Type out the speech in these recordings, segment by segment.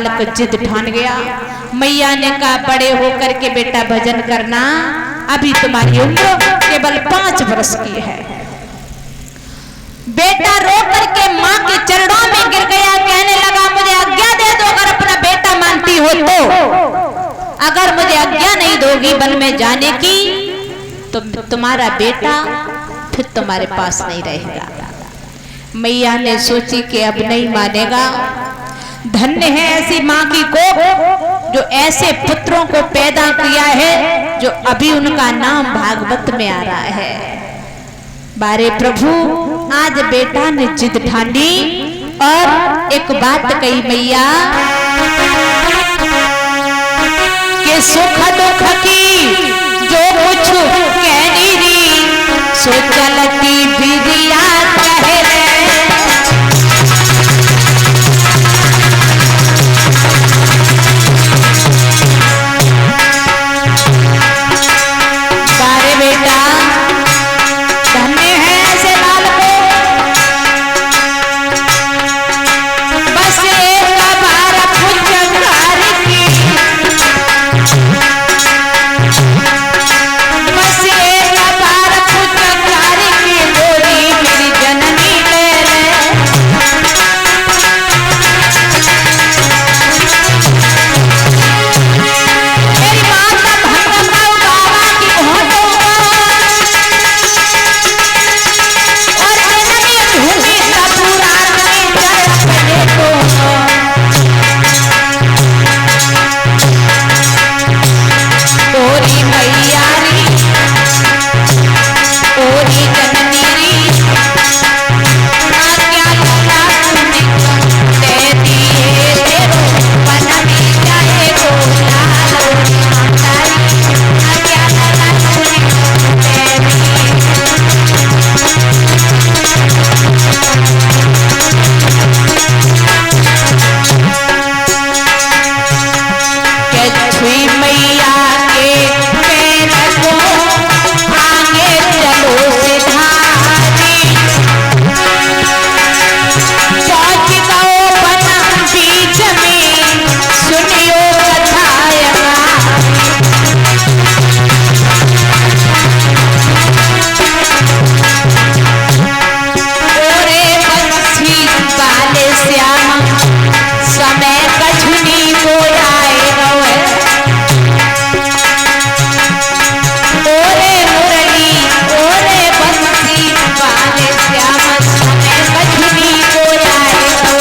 बालक जिद ठान गया। मैया ने कहा बड़े होकर के बेटा भजन करना, अभी तुम्हारी उम्र केवल 5 वर्ष की है। बेटा रो करके माँ के चरणों में गिर गया, कहने लगा मुझे आज्ञा दे दो, अगर अपना बेटा मानती हो तो। अगर मुझे आज्ञा नहीं दोगी वन में जाने की तो तुम्हारा बेटा फिर तुम्हारे पास नहीं रहेगा। मैया ने सोची कि अब नहीं मानेगा। धन्य है ऐसी माँ की कोख जो ऐसे पुत्रों को पैदा किया है, जो अभी उनका नाम भागवत में आ रहा है। बारे प्रभु, आज बेटा ने जिद ठानी और एक बात कही मैया कि सुख दुख की जो कुछ कहनी री, सो चलती बिरिया कहे रे। बारे बेटा, धन्य है ऐसे लाल को, बस एक बार पुचकार की, बस एक बार पुचकार की बोली मेरी जननी ले ले। मेरी माता भंगा बाबा की होठों और जननी ढूंढी पूरा नहीं को ओरी मैया री, ओरी जननी री, आज्ञा लगा तूने दे दिए तेरो मन में जाए को लालो माता री, आज्ञा लगा तूने दे दिए। के छुई मैया के पैर को आगे चलो सिधारी, पहुंच गओ वन बीच में सुनियो कथायगा। ओरे बंसी वाले श्याम समय कछुनी को आएगा। ओरे मुरली ओरे बंसी वाले श्याम समय कछुनी को आएगा।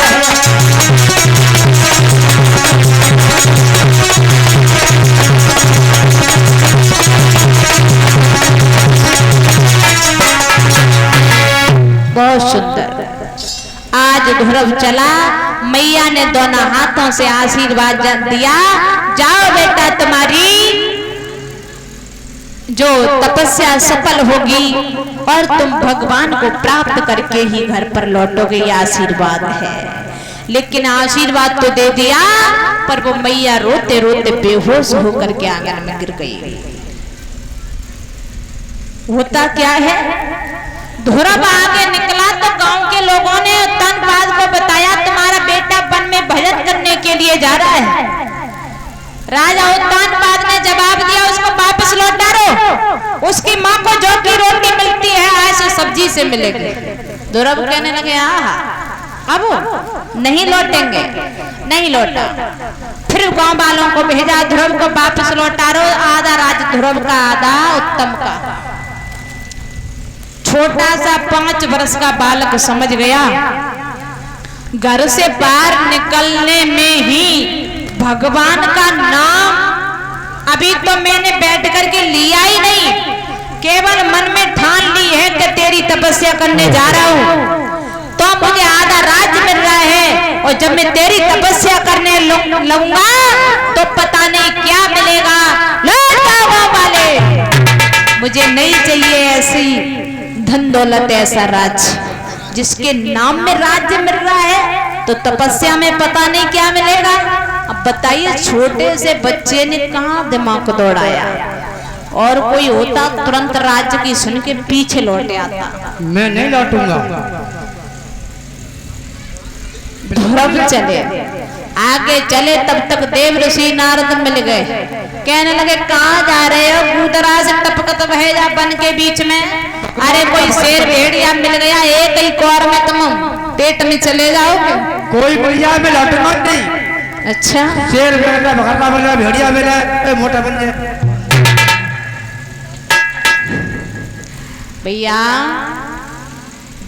बहुत सुंदर। आज ध्रुव चला, मैया ने दोनों हाथों से आशीर्वाद दिया, जाओ बेटा तुम्हारी जो तपस्या सफल होगी और तुम भगवान को प्राप्त करके ही घर पर लौटोगे, ये आशीर्वाद है। लेकिन आशीर्वाद तो दे दिया, पर वो मैया रोते रोते बेहोश होकर के आंगन में गिर गई। होता क्या है, ध्रुव आगे निकला तो गांव के लोगों ने उत्तानपाद को बताया तुम्हारा बेटा वन में भजन करने के लिए जा रहा है। राजा उत्तानपाद ने जवाब दिया उसको वापस लौटा दो, उसकी माँ को जो की रोटी मिलती है आज सब्जी से मिलेगी। ध्रुव कहने लगे अब नहीं लौटेंगे, नहीं लौटा। फिर गांव वालों को भेजा, ध्रुव को वापस लौटा दो, आधा राज ध्रुव का आधा उत्तम का। छोटा सा 5 वर्ष का बालक समझ गया, घर से बाहर निकलने में ही भगवान का नाम अभी तो मैंने बैठ करके लिया ही नहीं, केवल मन में ठान ली है कि तेरी तपस्या करने जा रहा हूं तो मुझे आधा राज्य मिल रहा है, और जब मैं तेरी तपस्या करने लगूंगा तो पता नहीं क्या मिलेगा। लौट जाओ वाले, मुझे नहीं चाहिए ऐसी धन दौलत, ऐसा राज्य जिसके नाम में राज्य मिल रहा है तो तपस्या में पता नहीं क्या मिलेगा। अब बताइए, छोटे से बच्चे ने कहां दिमाग दौड़ाया, और कोई होता तुरंत राज्य की सुन के पीछे लौटे आता। मैं नहीं लौटूंगा। ध्रुव चले, आगे चले तब तक देव ऋषि नारद मिल गए। कहने लगे कहाँ जा रहे हो? कूदरा से टपकत बहे जा बन के बीच में। अरे कोई शेर भेड़िया मिल गया, एक ही कौर में तुम पेट में चले जाओगे। कोई बढ़िया में लौटना नहीं। अच्छा, शेर मिला, बकरा मिला, भेड़िया मिला, मोटा बन जाए। भैया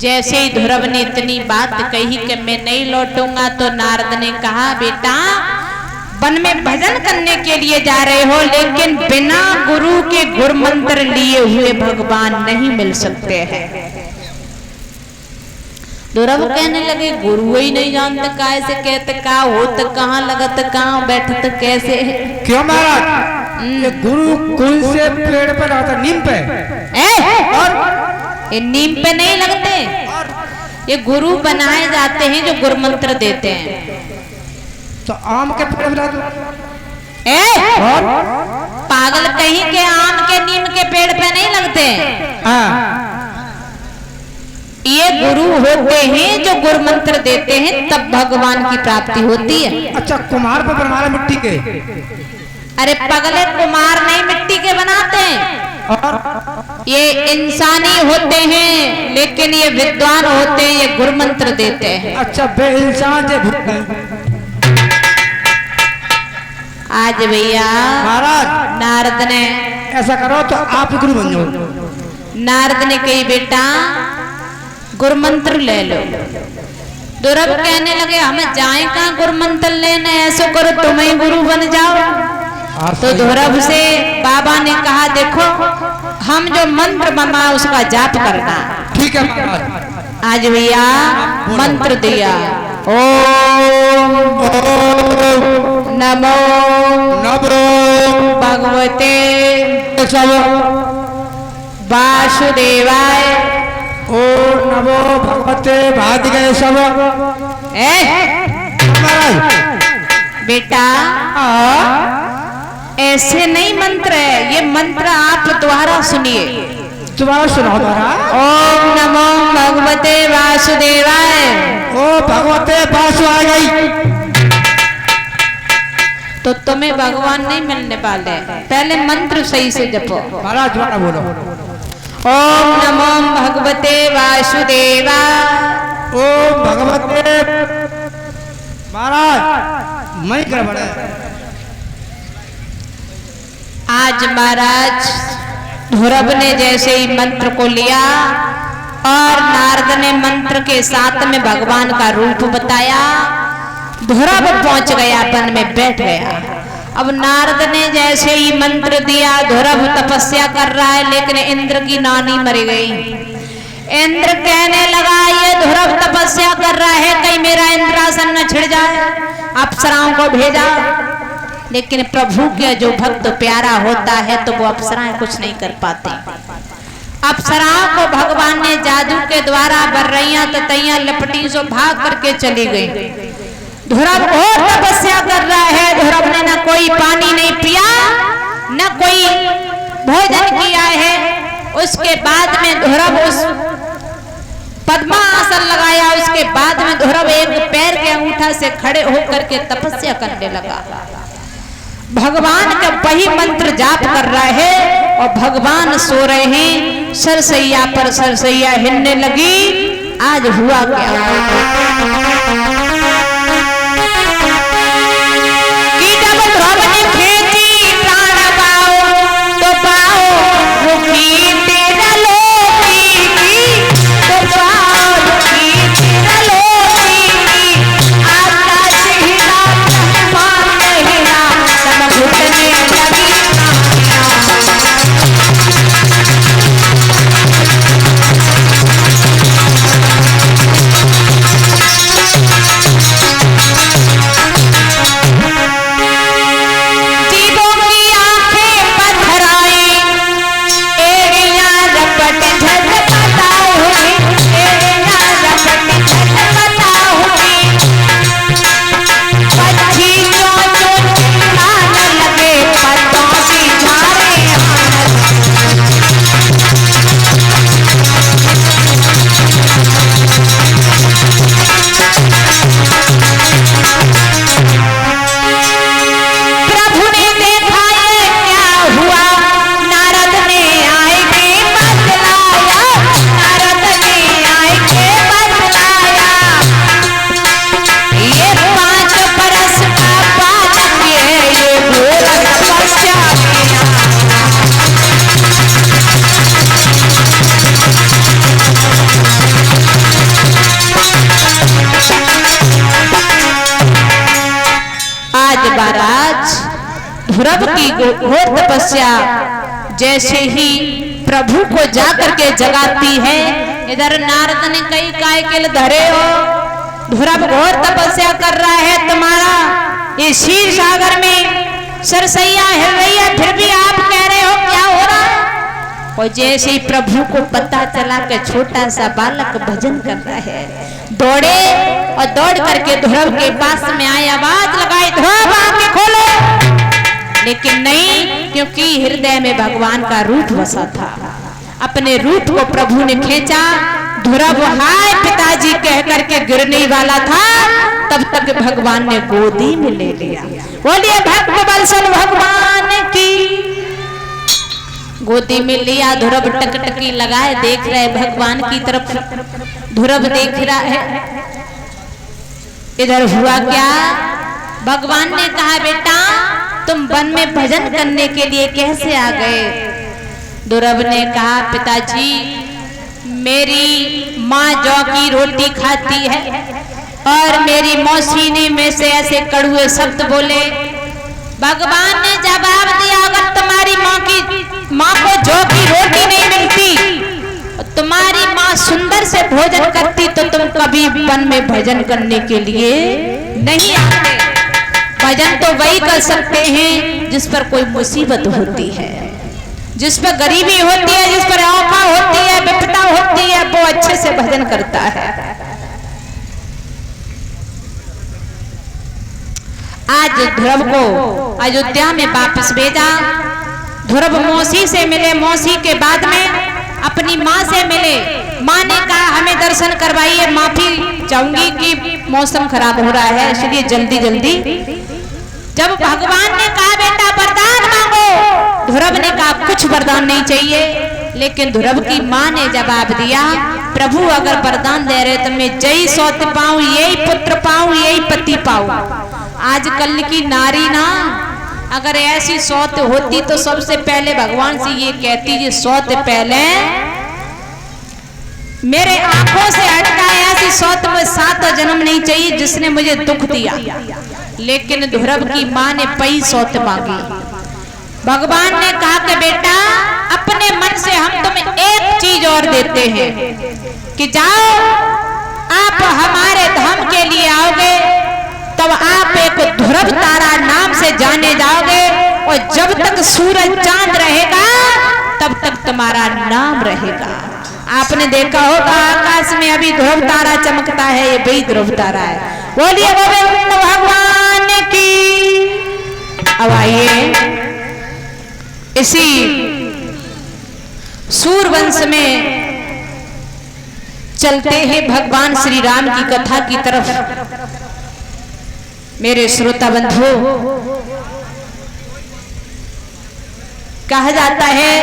जैसे ही ध्रुव ने इतनी बात कही कि मैं नहीं लौटूंगा, तो नारद ने कहा बेटा वन में भजन करने के लिए जा रहे हो, लेकिन बिना गुरु के गुर मंत्र लिए हुए भगवान नहीं मिल सकते हैं। ध्रुव कहने लगे गुरु ही नहीं जानते, कैसे कहते का होत कहाँ लगत कहाँ बैठत कैसे। क्यों महाराज? ये गुरु कौन से पेड़ पर रहता? नीम पे। और ये नीम पे नहीं लगते, ये गुरु बनाए जाते हैं जो गुरु मंत्र देते हैं। तो आम के पेड़ पर और पागल कहीं के आम के नीम के पेड़ पे नहीं लगते। ये गुरु होते हैं जो गुरु मंत्र देते हैं, तब भगवान की प्राप्ति होती है। अच्छा, कुम्हार पर बनवा मिट्टी के? अरे पगले, कुम्हार नहीं मिट्टी के बनाते हैं। और ये इंसानी होते हैं, लेकिन ये विद्वान होते हैं, ये गुरु मंत्र देते हैं। अच्छा, बे इंसान जे आज भैया महाराज नारद ने ऐसा करो तो आप गुरु बन जाओ। नारद ने कही बेटा गुरु मंत्र ले लो। ध्रुव कहने लगे हमें जाए कहाँ गुरु मंत्र लेने, ऐसा करो तुम ही गुरु बन जाओ। तो ध्रुव से बाबा ने कहा देखो हम जो मंत्र बना उसका जाप करना। ठीक है महाराज। आज भैया मंत्र दिया, ओम नमो भगवते वासुदेवाय। ओम नमो भगवते वासुदेवाय। बेटा ऐसे नहीं मंत्र है, ये मंत्र आप दोबारा सुनिए। दोबारा सुनाओ महाराज। ओम नमो भगवते वासुदेवाय। ओ भगवते वासु आ गई तो तुम्हें भगवान नहीं मिलने वाले, पहले मंत्र सही से जपो। महाराज दोबारा बोलो। ओम नमो भगवते वासुदेवाय। ओम भगवते। महाराज मैं क्या बड़ा आज महाराज ध्रुव ने जैसे ही मंत्र को लिया और नारद ने मंत्र के साथ में भगवान का रूप बताया, ध्रुव पहुंच गया वन में बैठ गया। अब नारद ने जैसे ही मंत्र दिया, ध्रुव तपस्या कर रहा है, लेकिन इंद्र की नानी मर गई। इंद्र कहने लगा ये ध्रुव तपस्या कर रहा है, कहीं मेरा इंद्रासन न छिड़ जाए, अप्सराओं को भेजा। लेकिन प्रभु के जो भक्त प्यारा होता है तो वो अप्सराएं कुछ नहीं कर पाते। अप्सराओं को भगवान ने जादू के द्वारा बर्रैया ततैया लपटी सो भाग करके चली गई। ध्रुव और तपस्या कर रहा है, ध्रुव ने न कोई पानी नहीं पिया न कोई भोजन किया है। उसके बाद में ध्रुव उस पद्मासन लगाया, उसके बाद में ध्रुव एक पैर के अंगूठा से खड़े होकर के तपस्या करने लगा। भगवान का वही मंत्र जाप कर रहा है और भगवान सो रहे हैं। सरसैया पर सरसैया हिलने लगी। आज हुआ क्या कि जब ध्रुव ने खींची प्राण पाओ तो पाओ रुकी तेरा लोकी तो पाओ रुकी तेरा लोकी। आकाश हिला मान हिला तब घुटने लगी आज महाराज ध्रुव की घोर तपस्या जैसे ही प्रभु को जाकर के जगाती है, इधर नारद ने कई काय के धरे हो, ध्रुव घोर तपस्या कर रहा है तुम्हारा ये क्षीर सागर में सरसैया हिल रही है, फिर भी आप कह रहे हो क्या हो रहा है। और जैसे ही प्रभु को पता चला कि छोटा सा बालक भजन कर रहा है, दौड़े और दौड़ करके ध्रुव के पास में आए, आवाज लगाई, ध्रुव आंखें खोलो। लेकिन नहीं, क्योंकि हृदय में भगवान का रूप बसा था। अपने रूप को प्रभु ने खींचा, ध्रुव हाय पिताजी कह करके गिरने वाला था, तब तक भगवान ने गोदी में ले लिया। बोलिए भक्त वत्सल भगवान की। गोदी में लिया, ध्रुव टकटकी लगाए देख रहे भगवान की तरफ, ध्रुव देख रहा है। इधर हुआ क्या, भगवान ने कहा बेटा तुम वन में भजन करने के लिए कैसे आ गए। ध्रुव ने कहा पिताजी मेरी माँ जौ की रोटी खाती है और मेरी मौसी ने में से ऐसे कड़ुए शब्द बोले। भगवान ने जवाब दिया अगर तुम्हारी माँ को जौ की रोटी नहीं मिलती, तुम्हारी माँ सुंदर से भोजन करती तो तुम कभी वन में भजन करने के लिए नहीं आते। भजन तो वही कर सकते हैं जिस पर कोई मुसीबत होती है, जिस पर गरीबी होती है, जिस पर औखा होती है, विपदा होती है, वो अच्छे से भजन करता है। आज ध्रुव को अयोध्या में वापस भेजा। ध्रुव मौसी से मिले, मौसी के बाद में अपनी माँ से मिले। माँ ने कहा हमें दर्शन करवाइए, माफी चाहूंगी कि मौसम खराब हो रहा है इसलिए जल्दी जल्दी। जब भगवान ने कहा बेटा वरदान मांगो, ध्रुव ने कहा कुछ वरदान नहीं चाहिए। लेकिन ध्रुव की माँ ने जवाब दिया प्रभु अगर वरदान दे रहे तो मैं जय सौत पाऊं, यही पुत्र पाऊं, यही पति पाऊं। आजकल की नारी ना अगर ऐसी सौत होती तो सबसे पहले भगवान से ये कहती कि सौत पहले मेरे आंखों से हटका, ऐसी सौत में 7 जन्म नहीं चाहिए जिसने मुझे दुख दिया। लेकिन ध्रुव की माँ ने पई सौत मांगी। भगवान ने कहा कि बेटा अपने मन से हम तुम्हें एक चीज और देते हैं कि जाओ आप हमारे धाम के लिए आओगे तब आप एक ध्रुव तारा नाम से जाने जाओगे और जब तक सूरज चांद रहेगा तब तक तुम्हारा नाम रहेगा। आपने देखा होगा आकाश में अभी ध्रुव तारा चमकता है, ये वही ध्रुव तारा है। बोलिए गोविंद भगवान की। अब आइए इसी सूरवंश में चलते हैं भगवान श्री राम की कथा की तरफ। मेरे श्रोता बंधु, कहा जाता है